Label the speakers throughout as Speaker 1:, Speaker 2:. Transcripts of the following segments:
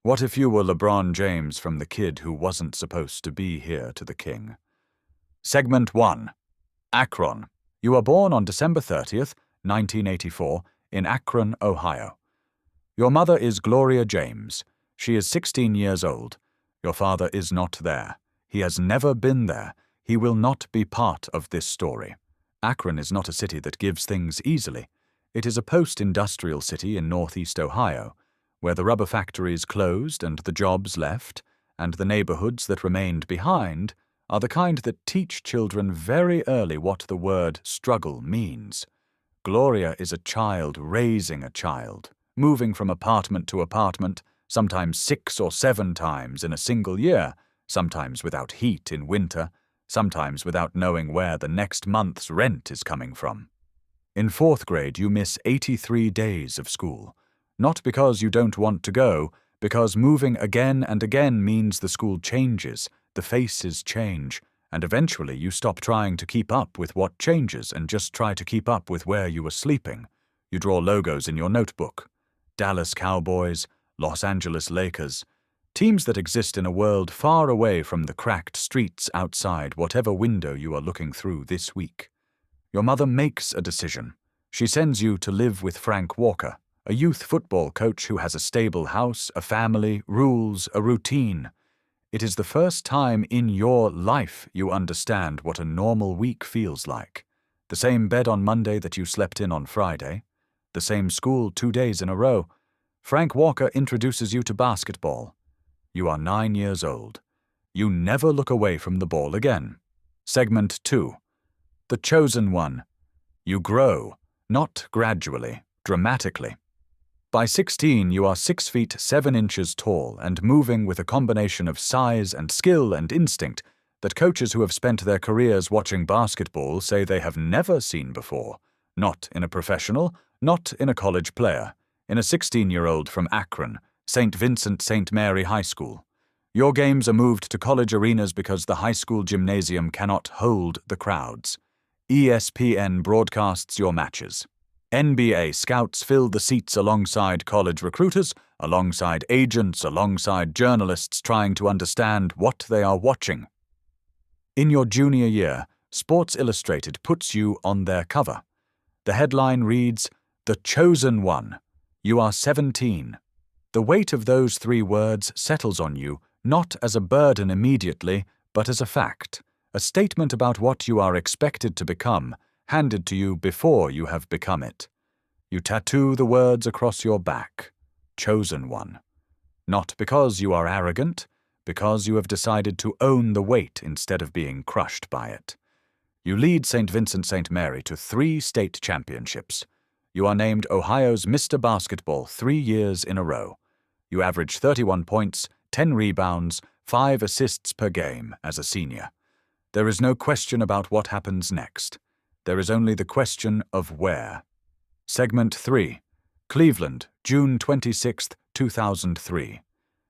Speaker 1: What if you were LeBron James from the kid who wasn't supposed to be here to the king? Segment 1. Akron. You are born on December 30th, 1984, in Akron, Ohio. Your mother is Gloria James. She is 16 years old. Your father is not there. He has never been there. He will not be part of this story. Akron is not a city that gives things easily. It is a post-industrial city in northeast Ohio, where the rubber factories closed and the jobs left, and the neighborhoods that remained behind are the kind that teach children very early what the word struggle means. Gloria is a child raising a child, moving from apartment to apartment, sometimes 6 or 7 times in a single year, sometimes without heat in winter, sometimes without knowing where the next month's rent is coming from. In 4th grade, you miss 83 days of school. Not because you don't want to go, because moving again and again means the school changes, the faces change, and eventually you stop trying to keep up with what changes and just try to keep up with where you were sleeping. You draw logos in your notebook. Dallas Cowboys, Los Angeles Lakers, teams that exist in a world far away from the cracked streets outside whatever window you are looking through this week. Your mother makes a decision. She sends you to live with Frank Walker, a youth football coach who has a stable house, a family, rules, a routine. It is the first time in your life you understand what a normal week feels like. The same bed on Monday that you slept in on Friday. The same school 2 days in a row. Frank Walker introduces you to basketball. You are 9 years old. You never look away from the ball again. Segment 2. The chosen one. You grow, not gradually, dramatically. By 16, you are 6 feet 7 inches tall and moving with a combination of size and skill and instinct that coaches who have spent their careers watching basketball say they have never seen before. Not in a professional, not in a college player, in a 16-year-old from Akron, St. Vincent St. Mary High School. Your games are moved to college arenas because the high school gymnasium cannot hold the crowds. ESPN broadcasts your matches. NBA scouts fill the seats alongside college recruiters, alongside agents, alongside journalists trying to understand what they are watching. In your junior year, Sports Illustrated puts you on their cover. The headline reads, "The Chosen One. You are 17. The weight of those 3 words settles on you, not as a burden immediately, but as a fact, a statement about what you are expected to become, handed to you before you have become it. You tattoo the words across your back. Chosen one. Not because you are arrogant, because you have decided to own the weight instead of being crushed by it. You lead St. Vincent St. Mary to 3 state championships. You are named Ohio's Mr. Basketball 3 years in a row. You average 31 points, 10 rebounds, 5 assists per game as a senior. There is no question about what happens next. There is only the question of where. Segment 3. Cleveland, June 26, 2003.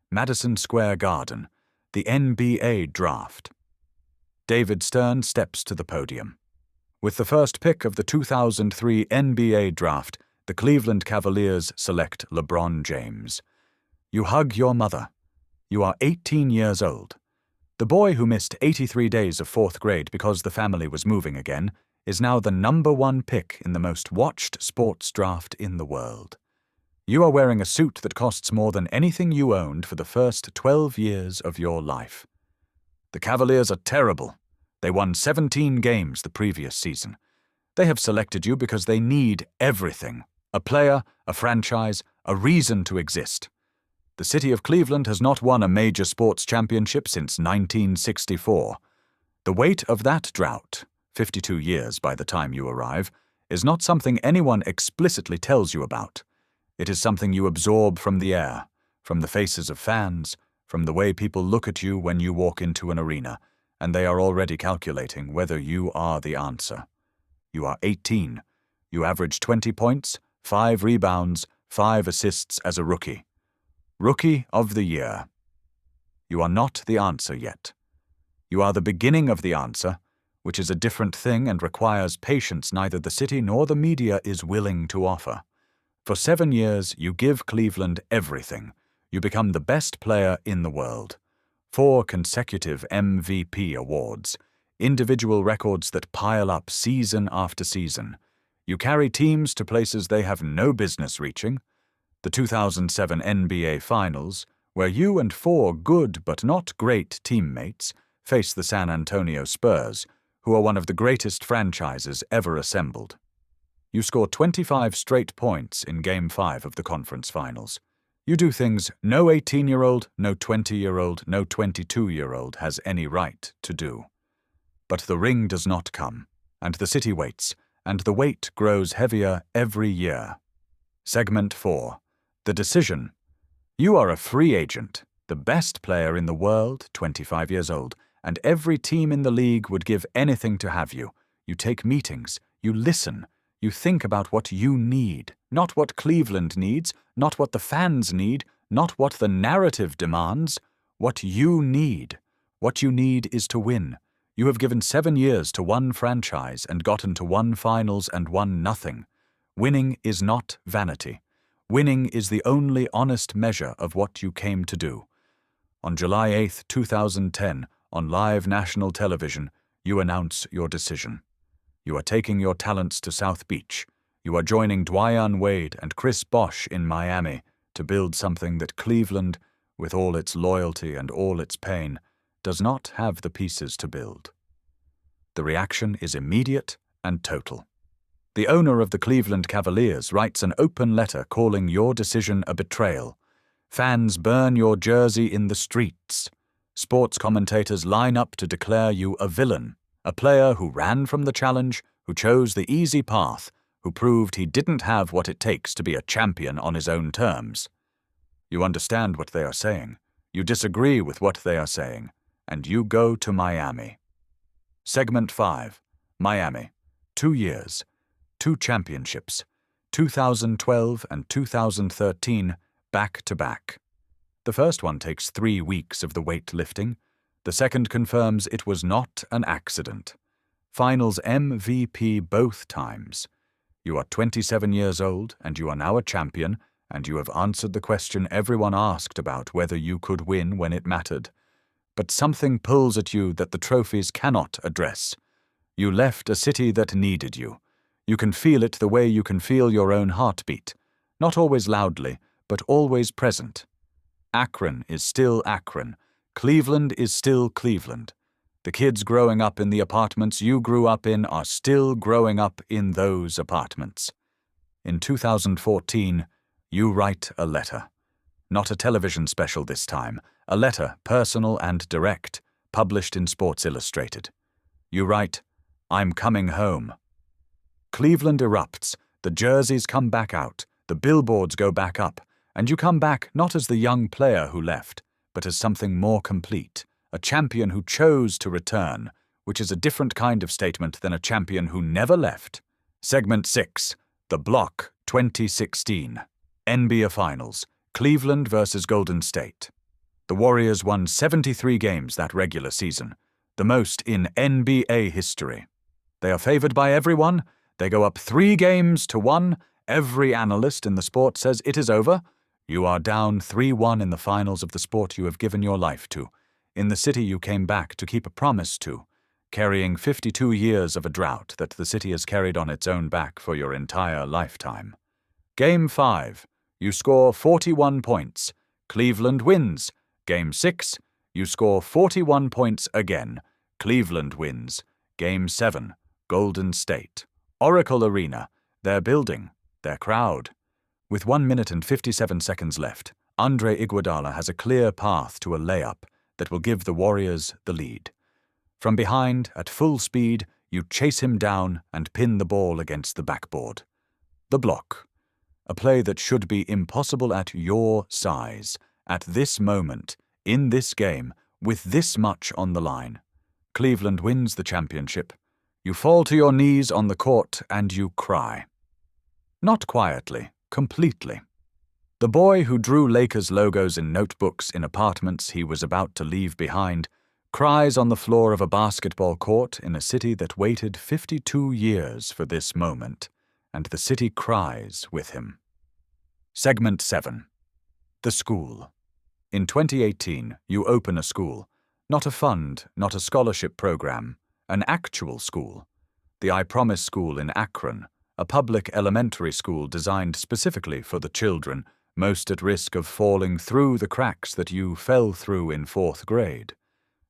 Speaker 1: Madison Square Garden. The NBA Draft. David Stern steps to the podium. With the first pick of the 2003 NBA Draft, the Cleveland Cavaliers select LeBron James. You hug your mother. You are 18 years old. The boy who missed 83 days of 4th grade because the family was moving again is now the #1 pick in the most watched sports draft in the world. You are wearing a suit that costs more than anything you owned for the first 12 years of your life. The Cavaliers are terrible. They won 17 games the previous season. They have selected you because they need everything: a player, a franchise, a reason to exist. The city of Cleveland has not won a major sports championship since 1964. The weight of that drought, 52 years by the time you arrive, is not something anyone explicitly tells you about. It is something you absorb from the air, from the faces of fans, from the way people look at you when you walk into an arena, and they are already calculating whether you are the answer. You are 18. You average 20 points, 5 rebounds, 5 assists as a rookie. Rookie of the Year. You are not the answer yet. You are the beginning of the answer, which is a different thing and requires patience neither the city nor the media is willing to offer. For 7 years, you give Cleveland everything. You become the best player in the world. 4 consecutive MVP awards. Individual records that pile up season after season. You carry teams to places they have no business reaching. The 2007 NBA Finals, where you and 4 good but not great teammates face the San Antonio Spurs, who are one of the greatest franchises ever assembled. You score 25 straight points in Game 5 of the conference finals. You do things no 18-year-old, no 20-year-old, no 22-year-old has any right to do. But the ring does not come, and the city waits, and the weight grows heavier every year. Segment 4. The decision. You are a free agent, the best player in the world, 25 years old, and every team in the league would give anything to have you. You take meetings, you listen, you think about what you need, not what Cleveland needs, not what the fans need, not what the narrative demands, what you need. What you need is to win. You have given 7 years to one franchise and gotten to 1 finals and won nothing. Winning is not vanity. Winning is the only honest measure of what you came to do. On July 8, 2010, on live national television, you announce your decision. You are taking your talents to South Beach. You are joining Dwayne Wade and Chris Bosh in Miami to build something that Cleveland, with all its loyalty and all its pain, does not have the pieces to build. The reaction is immediate and total. The owner of the Cleveland Cavaliers writes an open letter calling your decision a betrayal. Fans burn your jersey in the streets. Sports commentators line up to declare you a villain, a player who ran from the challenge, who chose the easy path, who proved he didn't have what it takes to be a champion on his own terms. You understand what they are saying. You disagree with what they are saying, and you go to Miami. Segment 5. Miami. 2 years. 2 championships. 2012 and 2013, back to back. The first one takes 3 weeks of the weight lifting. The second confirms it was not an accident. Finals MVP both times. You are 27 years old, and you are now a champion, and you have answered the question everyone asked about whether you could win when it mattered. But something pulls at you that the trophies cannot address. You left a city that needed you. You can feel it the way you can feel your own heartbeat, not always loudly, but always present. Akron is still Akron. Cleveland is still Cleveland. The kids growing up in the apartments you grew up in are still growing up in those apartments. In 2014, you write a letter. Not a television special this time, a letter, personal and direct, published in Sports Illustrated. You write, "I'm coming home." Cleveland erupts, the jerseys come back out, the billboards go back up, and you come back not as the young player who left, but as something more complete, a champion who chose to return, which is a different kind of statement than a champion who never left. Segment 6. The Block 2016. NBA Finals. Cleveland versus Golden State. The Warriors won 73 games that regular season, the most in NBA history. They are favored by everyone. They go up 3 games to 1. Every analyst in the sport says it is over. You are down 3-1 in the finals of the sport you have given your life to, in the city you came back to keep a promise to, carrying 52 years of a drought that the city has carried on its own back for your entire lifetime. Game 5. You score 41 points. Cleveland wins. Game 6. You score 41 points again. Cleveland wins. Game 7. Golden State. Oracle Arena. Their building. Their crowd. With 1 minute and 57 seconds left, Andre Iguodala has a clear path to a layup that will give the Warriors the lead. From behind, at full speed, you chase him down and pin the ball against the backboard. The block. A play that should be impossible at your size, at this moment, in this game, with this much on the line. Cleveland wins the championship. You fall to your knees on the court and you cry. Not quietly, completely. The boy who drew Lakers logos in notebooks in apartments he was about to leave behind cries on the floor of a basketball court in a city that waited 52 years for this moment, and the city cries with him. Segment 7. The School. In 2018, you open a school. Not a fund, not a scholarship program, an actual school. The I Promise School in Akron, a public elementary school designed specifically for the children most at risk of falling through the cracks that you fell through in 4th grade.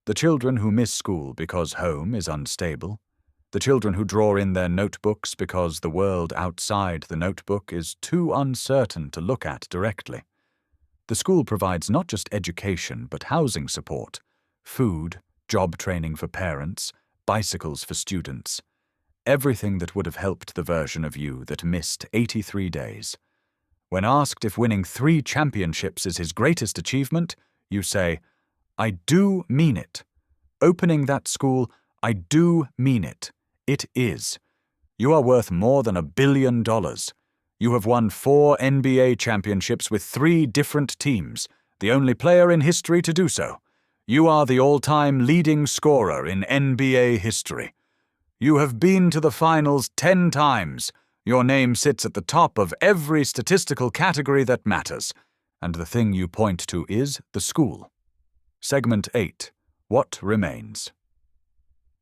Speaker 1: The children who miss school because home is unstable. The children who draw in their notebooks because the world outside the notebook is too uncertain to look at directly. The school provides not just education but housing support, food, job training for parents, bicycles for students. Everything that would have helped the version of you that missed 83 days. When asked if winning 3 championships is his greatest achievement, you say, "I do mean it. Opening that school, I do mean it. It is. You are worth more than $1 billion. You have won 4 NBA championships with 3 different teams, the only player in history to do so. You are the all-time leading scorer in NBA history. You have been to the finals 10 times. Your name sits at the top of every statistical category that matters. And the thing you point to is the school." Segment 8. What remains?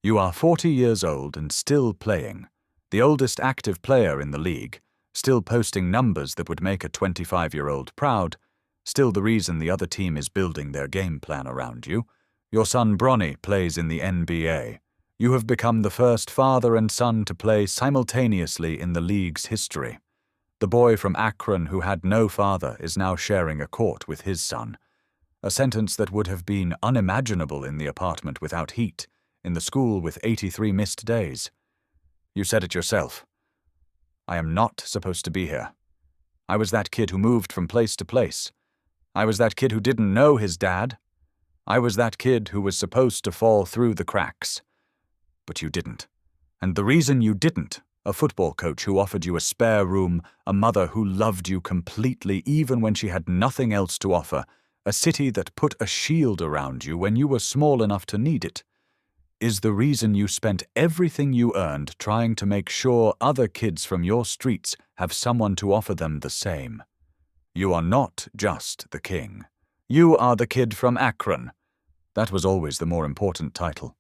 Speaker 1: You are 40 years old and still playing, the oldest active player in the league, still posting numbers that would make a 25-year-old proud, still the reason the other team is building their game plan around you. Your son Bronny plays in the NBA. You have become the first father and son to play simultaneously in the league's history. The boy from Akron who had no father is now sharing a court with his son. A sentence that would have been unimaginable in the apartment without heat, in the school with 83 missed days. You said it yourself. I am not supposed to be here. I was that kid who moved from place to place. I was that kid who didn't know his dad. I was that kid who was supposed to fall through the cracks. But you didn't. And the reason you didn't, a football coach who offered you a spare room, a mother who loved you completely even when she had nothing else to offer, a city that put a shield around you when you were small enough to need it, is the reason you spent everything you earned trying to make sure other kids from your streets have someone to offer them the same. You are not just the king. You are the kid from Akron. That was always the more important title.